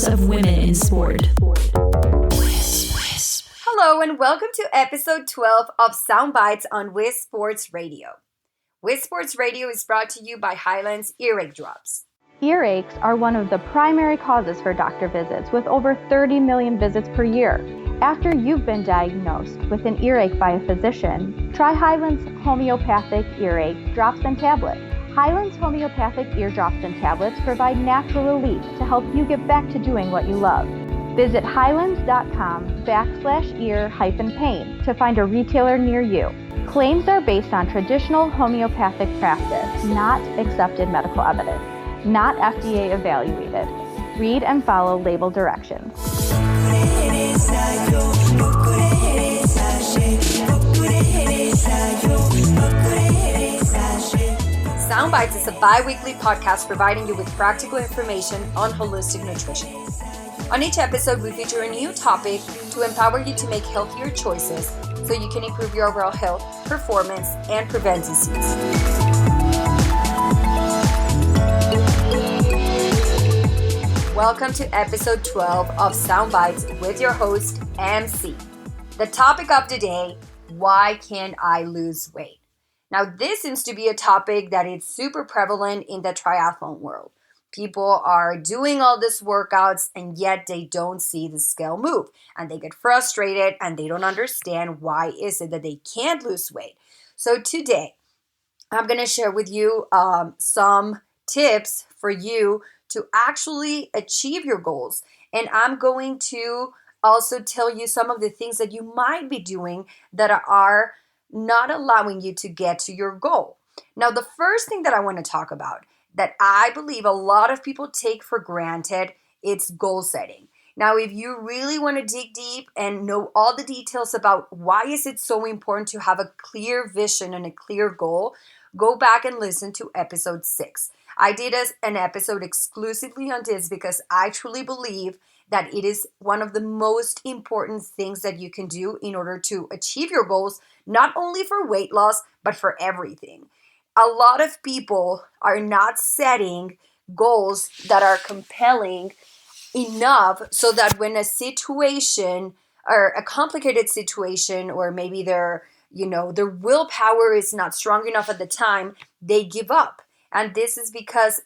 voice of women in sport. Hello and welcome to episode 12 of Soundbites on Wiz Sports Radio. Wiz Sports Radio is brought to you by Highlands Earache Drops. Earaches are one of the primary causes for doctor visits, with over 30 million visits per year. After you've been diagnosed with an earache by a physician, try Highlands Homeopathic Earache Drops and Tablets. Highlands Homeopathic Ear Drops and Tablets provide natural relief to help you get back to doing what you love. Visit highlands.com/ear-pain to find a retailer near you. Claims are based on traditional homeopathic practice, not accepted medical evidence, not FDA evaluated. Read and follow label directions. Soundbites is a bi-weekly podcast providing you with practical information on holistic nutrition. On each episode, we feature a new topic to empower you to make healthier choices so you can improve your overall health, performance, and prevent disease. Welcome to episode 12 of Soundbites with your host, MC. The topic of the day, why can't I lose weight? Now, this seems to be a topic that is super prevalent in the triathlon world. People are doing all these workouts and yet they don't see the scale move. And they get frustrated and they don't understand why is it that they can't lose weight. So today, I'm going to share with you some tips for you to actually achieve your goals. And I'm going to also tell you some of the things that you might be doing that are not allowing you to get to your goal. Now, the first thing that I want to talk about that I believe a lot of people take for granted, it's goal setting. Now, if you really want to dig deep and know all the details about why is it so important to have a clear vision and a clear goal, go back and listen to episode 6. I did an episode exclusively on this because I truly believe that it is one of the most important things that you can do in order to achieve your goals, not only for weight loss, but for everything. A lot of people are not setting goals that are compelling enough so that when a situation or a complicated situation, or maybe their willpower is not strong enough at the time, they give up. And this is because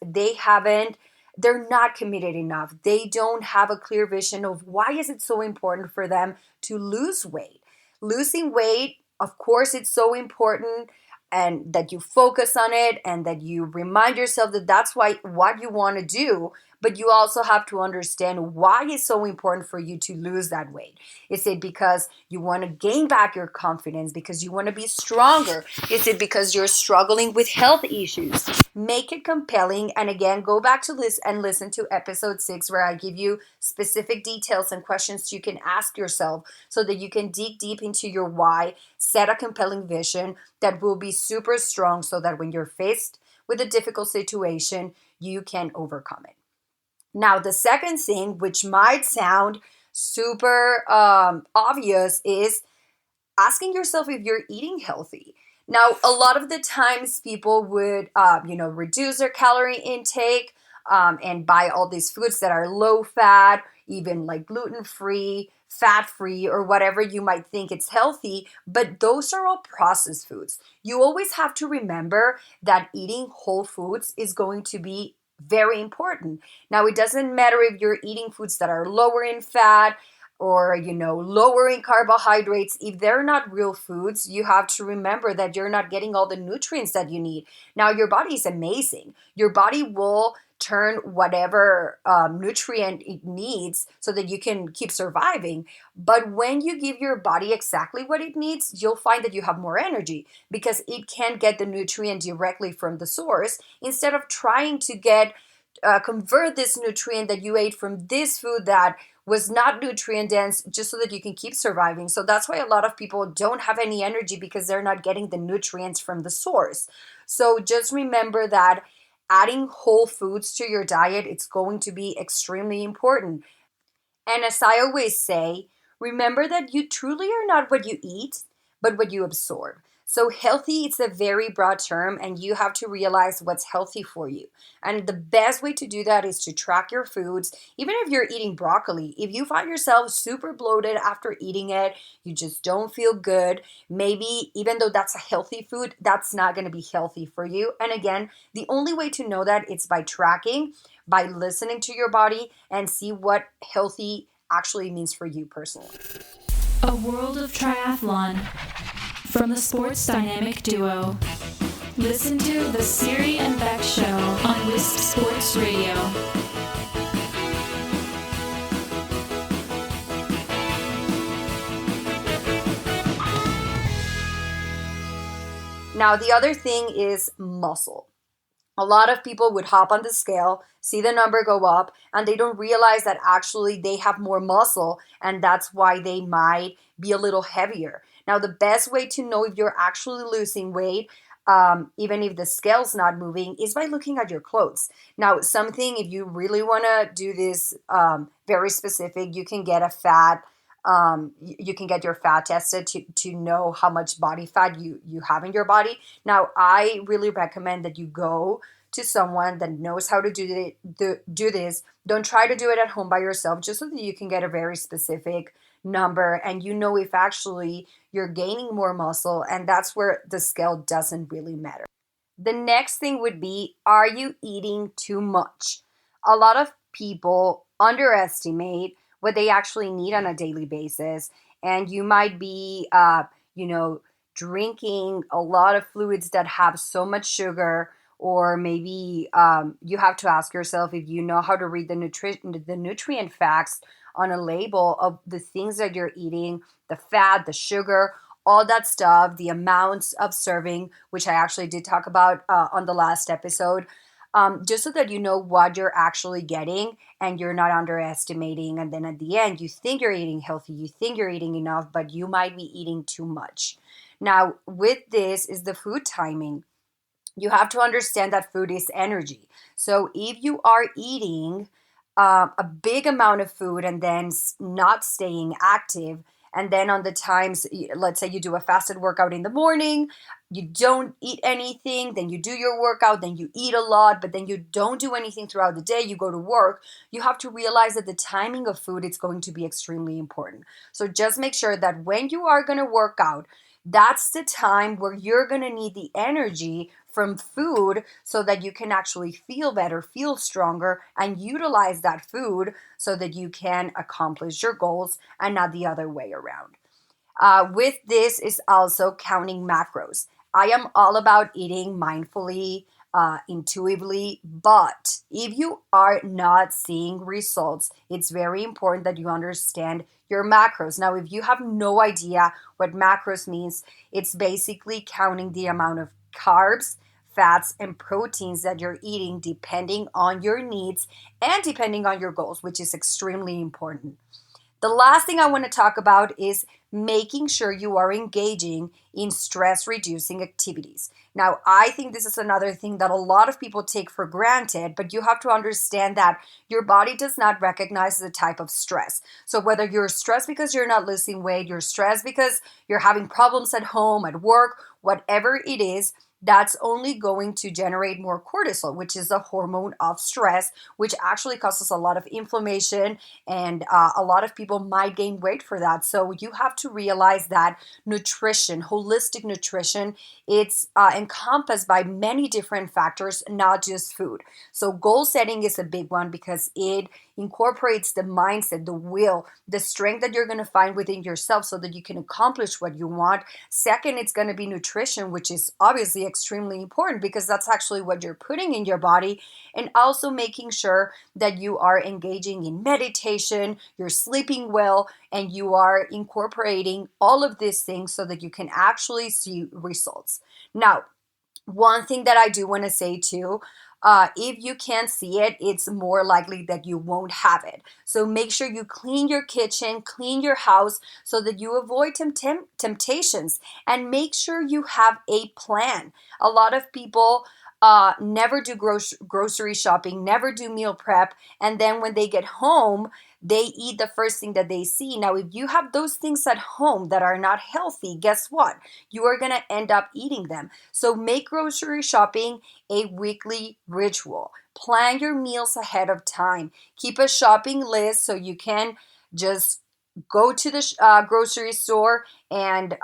they're not committed enough. They don't have a clear vision of why is it so important for them to lose weight. Losing weight, of course, it's so important, and that you focus on it and that you remind yourself that that's what you want to do. But you also have to understand why it's so important for you to lose that weight. Is it because you want to gain back your confidence, because you want to be stronger? Is it because you're struggling with health issues? Make it compelling. And again, go back to this and listen to episode 6 where I give you specific details and questions you can ask yourself so that you can dig deep into your why, set a compelling vision that will be super strong so that when you're faced with a difficult situation, you can overcome it. Now, the second thing, which might sound super obvious, is asking yourself if you're eating healthy. Now, a lot of the times people would, reduce their calorie intake and buy all these foods that are low fat, even like gluten-free, fat-free, or whatever you might think it's healthy, but those are all processed foods. You always have to remember that eating whole foods is going to be very important. Now, it doesn't matter if you're eating foods that are lower in fat or, lower in carbohydrates. If they're not real foods, you have to remember that you're not getting all the nutrients that you need. Now, your body is amazing. Your body will turn whatever nutrient it needs so that you can keep surviving. But when you give your body exactly what it needs, you'll find that you have more energy because it can get the nutrient directly from the source instead of trying to convert this nutrient that you ate from this food that was not nutrient dense just so that you can keep surviving. So that's why a lot of people don't have any energy because they're not getting the nutrients from the source. So just remember that adding whole foods to your diet, it's going to be extremely important. And as I always say, remember that you truly are not what you eat, but what you absorb. So healthy, it's a very broad term, and you have to realize what's healthy for you. And the best way to do that is to track your foods. Even if you're eating broccoli, if you find yourself super bloated after eating it, you just don't feel good, maybe even though that's a healthy food, that's not going to be healthy for you. And again, the only way to know that is by tracking, by listening to your body, and see what healthy actually means for you personally. A world of triathlon from the sports dynamic duo. Listen to the Siri and Beck Show on Wisp Sports Radio. Now, the other thing is muscle. A lot of people would hop on the scale, see the number go up, and they don't realize that actually they have more muscle, and that's why they might be a little heavier. Now, the best way to know if you're actually losing weight, even if the scale's not moving, is by looking at your clothes. Now, something, if you really want to do this very specific, you can get a fat you can get your fat tested to know how much body fat you have in your body. Now, I really recommend that you go to someone that knows how to do this. Don't try to do it at home by yourself, just so that you can get a very specific number and you know if actually you're gaining more muscle, and that's where the scale doesn't really matter. The next thing would be, are you eating too much? A lot of people underestimate what they actually need on a daily basis. And you might be, drinking a lot of fluids that have so much sugar, or maybe you have to ask yourself if you know how to read the nutrient facts on a label of the things that you're eating, the fat, the sugar, all that stuff, the amounts of serving, which I actually did talk about on the last episode. Just so that you know what you're actually getting and you're not underestimating. And then at the end, you think you're eating healthy, you think you're eating enough, but you might be eating too much. Now, with this is the food timing. You have to understand that food is energy. So if you are eating a big amount of food and then not staying active, and then on the times, let's say you do a fasted workout in the morning, you don't eat anything, then you do your workout, then you eat a lot, but then you don't do anything throughout the day, you go to work, you have to realize that the timing of food is going to be extremely important. So just make sure that when you are going to work out, that's the time where you're going to need the energy from food so that you can actually feel better, feel stronger, and utilize that food so that you can accomplish your goals and not the other way around. With this is also counting macros. I am all about eating mindfully, intuitively, but if you are not seeing results, it's very important that you understand your macros. Now, if you have no idea what macros means, it's basically counting the amount of carbs, fats, and proteins that you're eating depending on your needs and depending on your goals, which is extremely important. The last thing I want to talk about is making sure you are engaging in stress-reducing activities. Now, I think this is another thing that a lot of people take for granted, but you have to understand that your body does not recognize the type of stress. So whether you're stressed because you're not losing weight, you're stressed because you're having problems at home, at work, whatever it is, that's only going to generate more cortisol, which is a hormone of stress, which actually causes a lot of inflammation, and a lot of people might gain weight for that. So you have to realize that nutrition, holistic nutrition, it's encompassed by many different factors, not just food. So goal setting is a big one because it incorporates the mindset, the will, the strength that you're going to find within yourself so that you can accomplish what you want. Second, it's going to be nutrition, which is obviously extremely important because that's actually what you're putting in your body. And also making sure that you are engaging in meditation, you're sleeping well, and you are incorporating all of these things so that you can actually see results. Now, one thing that I do want to say too, if you can't see it, it's more likely that you won't have it. So make sure you clean your kitchen, clean your house so that you avoid temptations, and make sure you have a plan. A lot of people never do grocery shopping, never do meal prep, and then when they get home, they eat the first thing that they see. Now, if you have those things at home that are not healthy, guess what? You are going to end up eating them. So make grocery shopping a weekly ritual. Plan your meals ahead of time. Keep a shopping list so you can just go to the grocery store and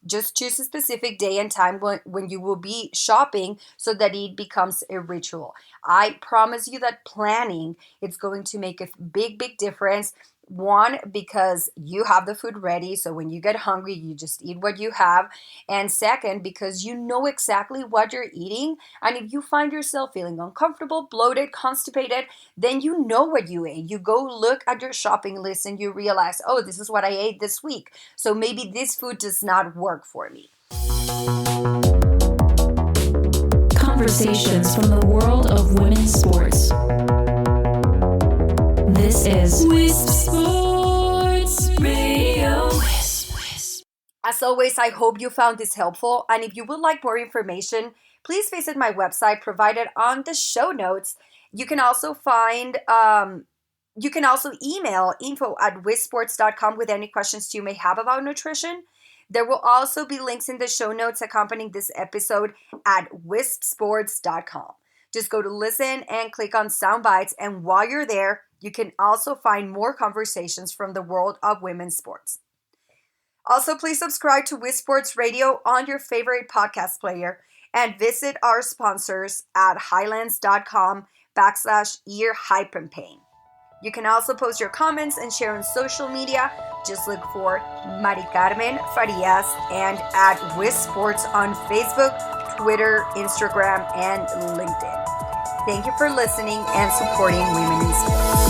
just choose a specific day and time when you will be shopping so that it becomes a ritual. I promise you that planning, it's going to make a big difference. One, because you have the food ready, so when you get hungry, you just eat what you have. And second, because you know exactly what you're eating. And if you find yourself feeling uncomfortable, bloated, constipated, then you know what you ate. You go look at your shopping list and you realize, oh, this is what I ate this week. So maybe this food does not work for me. Conversations from the world of women's sports. This is Wisp Sports Radio. As always, I hope you found this helpful. And if you would like more information, please visit my website provided on the show notes. You can also email info@wisports.com with any questions you may have about nutrition. There will also be links in the show notes accompanying this episode at wispsports.com. Just go to listen and click on sound bites. And while you're there, you can also find more conversations from the world of women's sports. Also, please subscribe to Wisp Sports Radio on your favorite podcast player and visit our sponsors at highlands.com/ear-pain. You can also post your comments and share on social media. Just look for Maricarmen Farias and at Wisp Sports on Facebook, Twitter, Instagram, and LinkedIn. Thank you for listening and supporting women in sports.